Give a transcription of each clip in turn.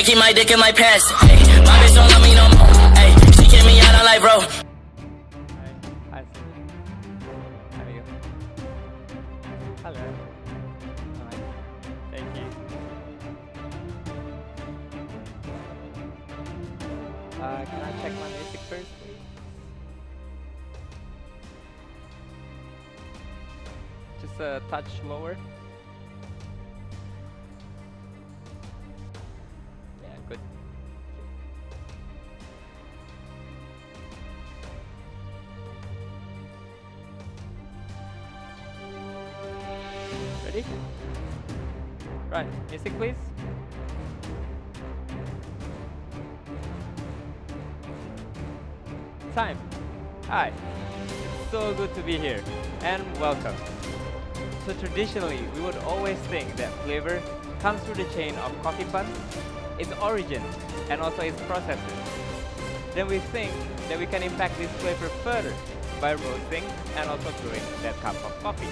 can't keep my dick in my pants. Hey, my bitch don't love me no more. Hey, she kicked me out, I'm like, bro. Hi. How are you? Hello. Hi. Thank you. Can I check my music first, please? Just a touch lower. Yeah, good. Ready? Right, music please. Time. Hi. It's so good to be here and welcome. So traditionally, we would always think that flavor comes through the chain of coffee pods, its origin, and also its processes. Then we think that we can impact this flavor further by roasting and also brewing that cup of coffee.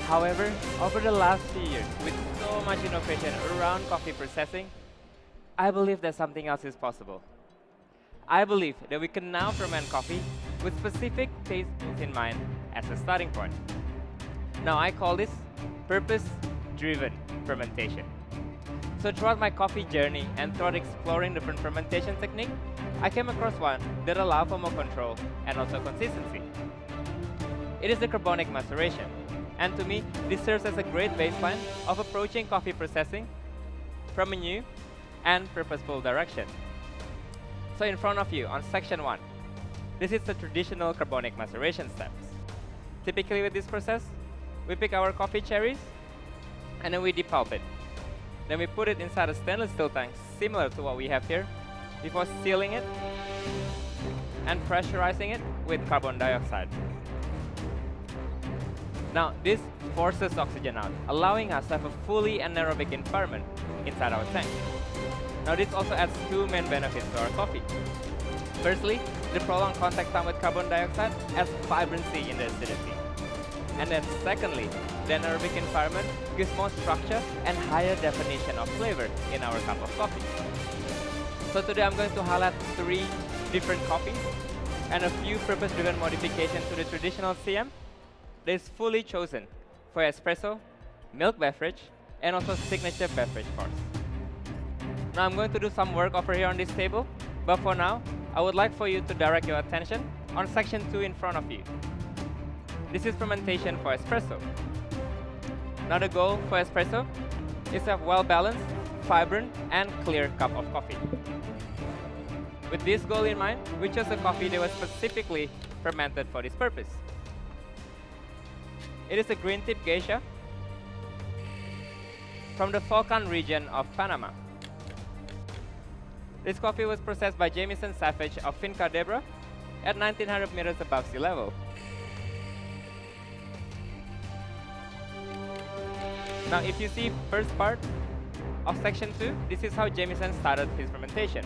However, over the last few years, with so much innovation around coffee processing, I believe that something else is possible. I believe that we can now ferment coffee with specific taste built in mind as a starting point. Now I call this purpose-driven fermentation. So throughout my coffee journey and throughout exploring different fermentation techniques, I came across one that allows for more control and also consistency. It is the carbonic maceration, and to me, this serves as a great baseline of approaching coffee processing from a new and purposeful direction. So in front of you on section 1, this is the traditional carbonic maceration steps. Typically with this process, we pick our coffee cherries and then we depulp it. Then we put it inside a stainless steel tank similar to what we have here before sealing it and pressurizing it with carbon dioxide. Now this forces oxygen out, allowing us to have a fully anaerobic environment inside our tank. Now this also adds two main benefits to our coffee. Firstly, the prolonged contact time with carbon dioxide adds vibrancy in the acidity. And then secondly, the anaerobic environment gives more structure and higher definition of flavor in our cup of coffee. So today I'm going to highlight 3 different coffees and a few purpose-driven modifications to the traditional CM that is fully chosen for espresso, milk beverage, and also signature beverage course. Now I'm going to do some work over here on this table, but for now, I would like for you to direct your attention on section 2 in front of you. This is fermentation for espresso. Now the goal for espresso is to have well-balanced, vibrant, and clear cup of coffee. With this goal in mind, we chose a coffee that was specifically fermented for this purpose. It is a green tip geisha from the Volcan region of Panama. This coffee was processed by Jamison Savage of Finca Debra at 1900 meters above sea level. Now if you see first part of section 2, this is how Jamison started his fermentation.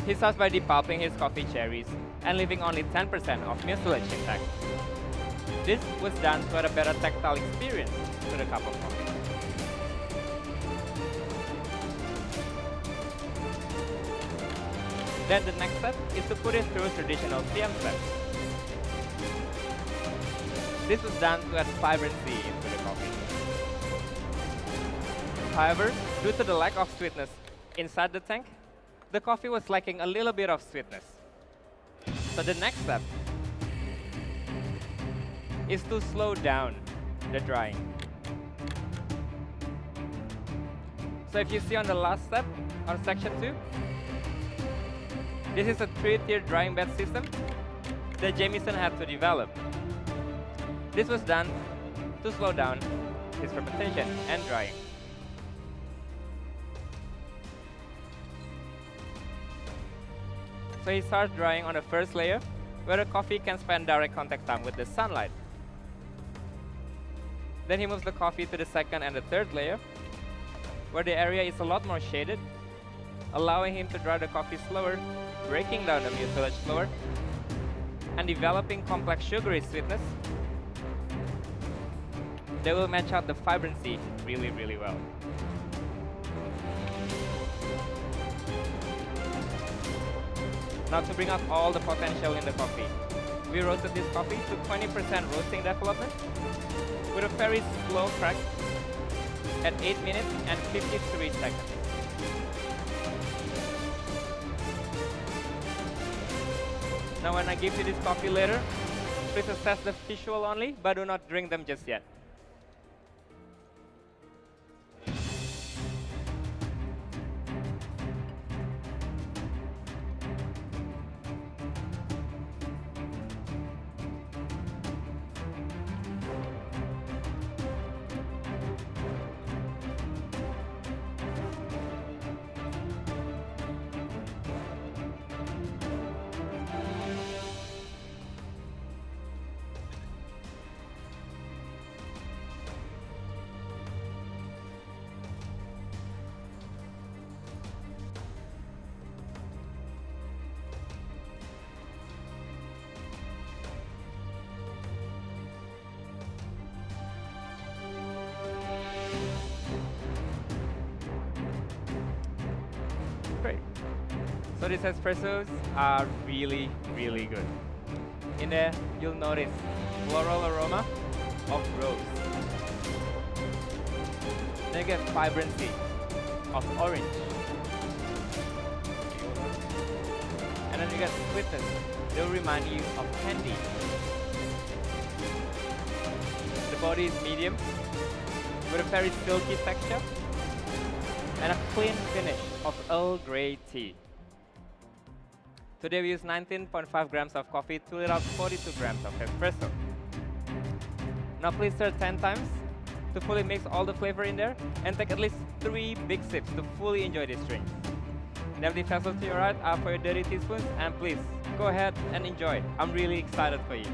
He starts by depulping his coffee cherries and leaving only 10% of mucilage intact. This was done to add a better tactile experience to the cup of coffee. Then the next step is to put it through traditional CM steps. This was done to add vibrancy into the coffee. However, due to the lack of sweetness inside the tank, the coffee was lacking a little bit of sweetness. So the next step is to slow down the drying. So if you see on the last step on section 2, this is a 3-tier drying bed system that Jamison had to develop. This was done to slow down his fermentation and drying. So he starts drying on the first layer, where the coffee can spend direct contact time with the sunlight. Then he moves the coffee to the second and the third layer, where the area is a lot more shaded, allowing him to dry the coffee slower, breaking down the mucilage slower, and developing complex sugary sweetness that will match out the vibrancy really, really well. Now to bring out all the potential in the coffee, we roasted this coffee to 20% roasting development with a very slow crack at 8 minutes and 53 seconds. Now when I give you this coffee later, please assess the visual only, but do not drink them just yet. Great. So these espressos are really, really good. In there, you'll notice floral aroma of rose. Then you get vibrancy of orange. And then you get sweetness. They'll remind you of candy. The body is medium with a very silky texture and a clean finish of Earl Grey tea. Today we use 19.5 grams of coffee to let out 42 grams of espresso. Now please stir 10 times to fully mix all the flavor in there and take at least 3 big sips to fully enjoy this drink. The empty vessel to your right are for your dirty teaspoons, and please go ahead and enjoy. I'm really excited for you.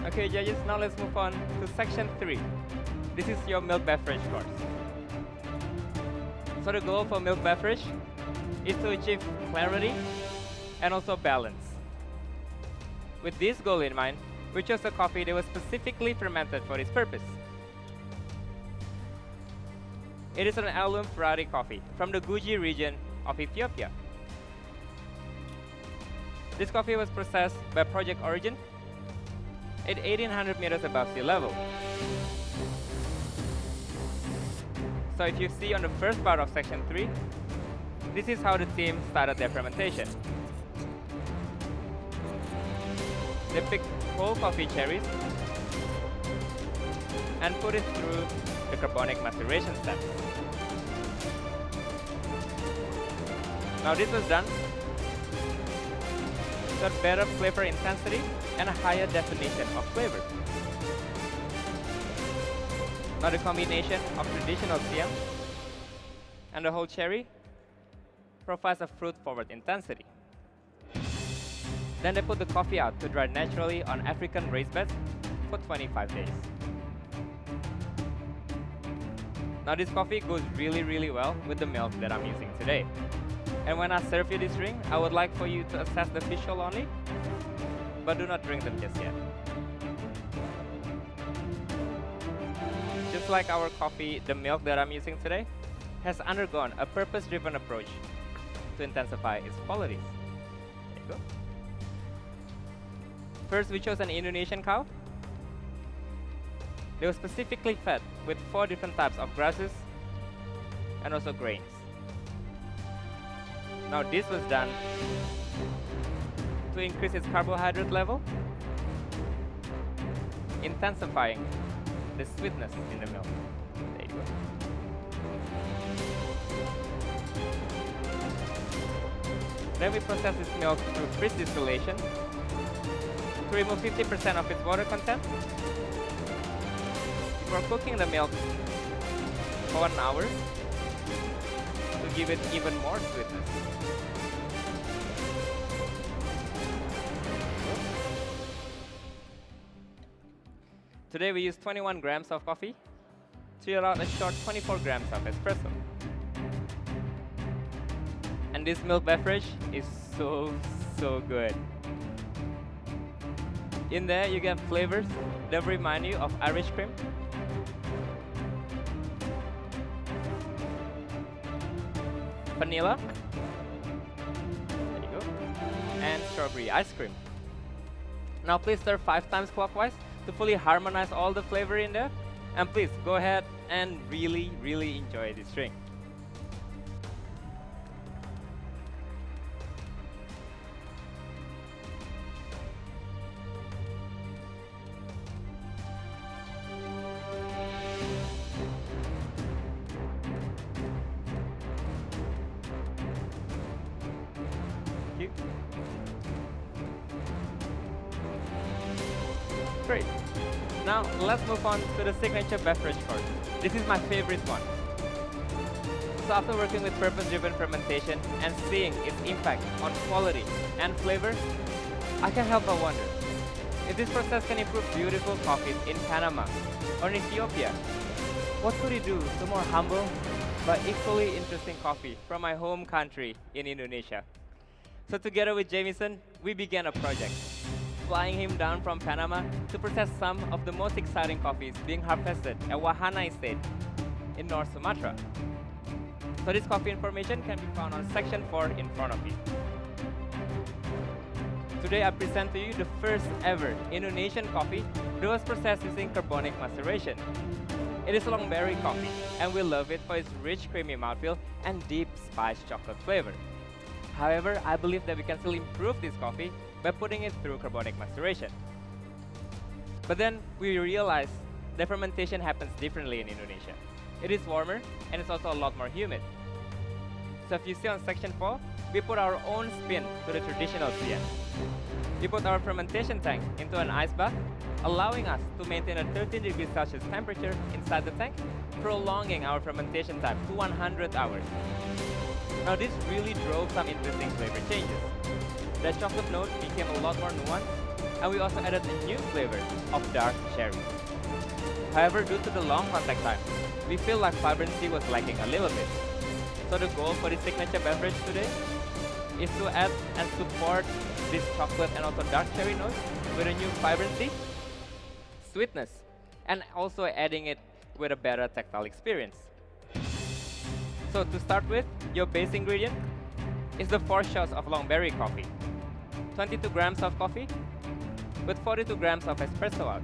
Okay, judges, now let's move on to section 3. This is your milk beverage course. So the goal for milk beverage is to achieve clarity and also balance. With this goal in mind, we chose a coffee that was specifically fermented for this purpose. It is an heirloom variety coffee from the Guji region of Ethiopia. This coffee was processed by Project Origin at 1800 meters above sea level. So if you see on the first part of section 3, this is how the team started their fermentation. They picked whole coffee cherries and put it through the carbonic maceration steps. Now this was done to have better flavor intensity and a higher definition of flavor. Now the combination of traditional siam and the whole cherry provides a fruit-forward intensity. Then they put the coffee out to dry naturally on African raised beds for 25 days. Now this coffee goes really, really well with the milk that I'm using today. And when I serve you this drink, I would like for you to assess the visual only, but do not drink them just yet. Just like our coffee, the milk that I'm using today has undergone a purpose-driven approach to intensify its qualities. There you go. First, we chose an Indonesian cow. They were specifically fed with 4 different types of grasses and also grains. Now this was done to increase its carbohydrate level, intensifying the sweetness in the milk. There you go. Then we process this milk through freeze distillation to remove 50% of its water content before cooking the milk for 1 hour to give it even more sweetness. Today we use 21 grams of coffee to allow a short 24 grams of espresso. And this milk beverage is so good. In there you get flavors that remind you of Irish cream, vanilla, there you go, and strawberry ice cream. Now please stir 5 times clockwise to fully harmonize all the flavor in there. And please go ahead and really enjoy this drink. Great. Now let's move on to the signature beverage course. This is my favorite one. So after working with purpose-driven fermentation and seeing its impact on quality and flavor, I can't help but wonder if this process can improve beautiful coffees in Panama or in Ethiopia. What could it do to more humble but equally interesting coffee from my home country in Indonesia? So together with Jamison, we began a project, flying him down from Panama to process some of the most exciting coffees being harvested at Wahana Estate in North Sumatra. So this coffee information can be found on section 4 in front of you. Today I present to you the first ever Indonesian coffee that was processed using carbonic maceration. It is long berry coffee, and we love it for its rich creamy mouthfeel and deep spiced chocolate flavor. However, I believe that we can still improve this coffee by putting it through carbonic maceration. But then we realized that fermentation happens differently in Indonesia. It is warmer and it's also a lot more humid. So if you see on section 4, we put our own spin to the traditional CM. We put our fermentation tank into an ice bath, allowing us to maintain a 13 degrees Celsius temperature inside the tank, prolonging our fermentation time to 100 hours. Now this really drove some interesting flavor changes. The chocolate note became a lot more nuanced, and we also added a new flavor of dark cherry. However, due to the long contact time, we feel like vibrancy was lacking a little bit. So the goal for this signature beverage today is to add and support this chocolate and also dark cherry notes with a new vibrancy, sweetness, and also adding it with a better tactile experience. So to start with, your base ingredient is the 4 shots of long berry coffee, 22 grams of coffee with 42 grams of espresso out.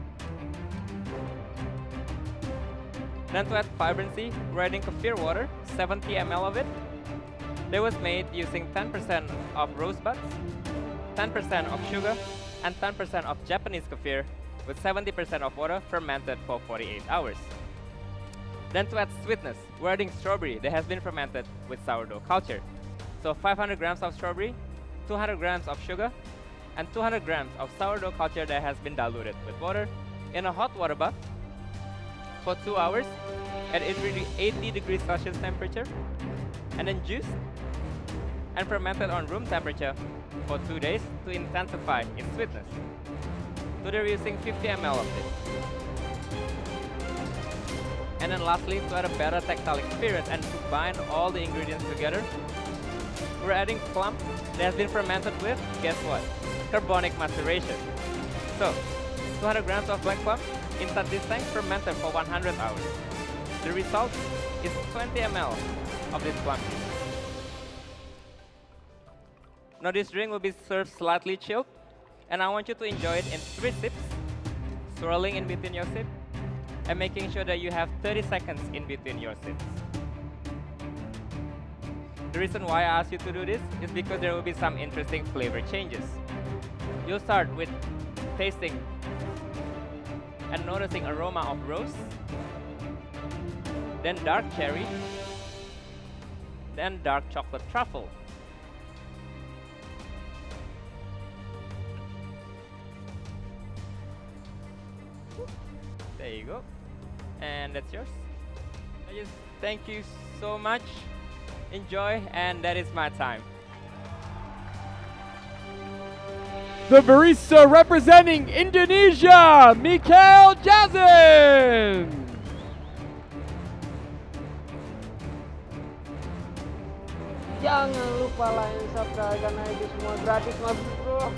Then to add vibrancy, we're adding kefir water, 70 ml of it. That was made using 10% of rose buds, 10% of sugar, and 10% of Japanese kefir with 70% of water fermented for 48 hours. Then to add sweetness, we're adding strawberry that has been fermented with sourdough culture. So 500 grams of strawberry, 200 grams of sugar, and 200 grams of sourdough culture that has been diluted with water in a hot water bath for 2 hours at 80 degrees Celsius temperature, and then juiced and fermented on room temperature for 2 days to intensify its sweetness. Today we're using 50 ml of this. And then lastly, to add a better tactile experience and to bind all the ingredients together, we're adding plum that has been fermented with, guess what? Carbonic maceration. So, 200 grams of black plum inside this tank fermented for 100 hours. The result is 20 ml of this plum juice. Now this drink will be served slightly chilled, and I want you to enjoy it in 3 sips, swirling in between your sip, and making sure that you have 30 seconds in between your sips. The reason why I asked you to do this is because there will be some interesting flavor changes. You'll start with tasting and noticing aroma of rose, then dark cherry, then dark chocolate truffle. There you go. And that's yours. I just thank you so much. Enjoy, and that is my time. The barista representing Indonesia, Mikael Jasin. Jangan lupa like, subscribe, karena itu semua gratis mas bro.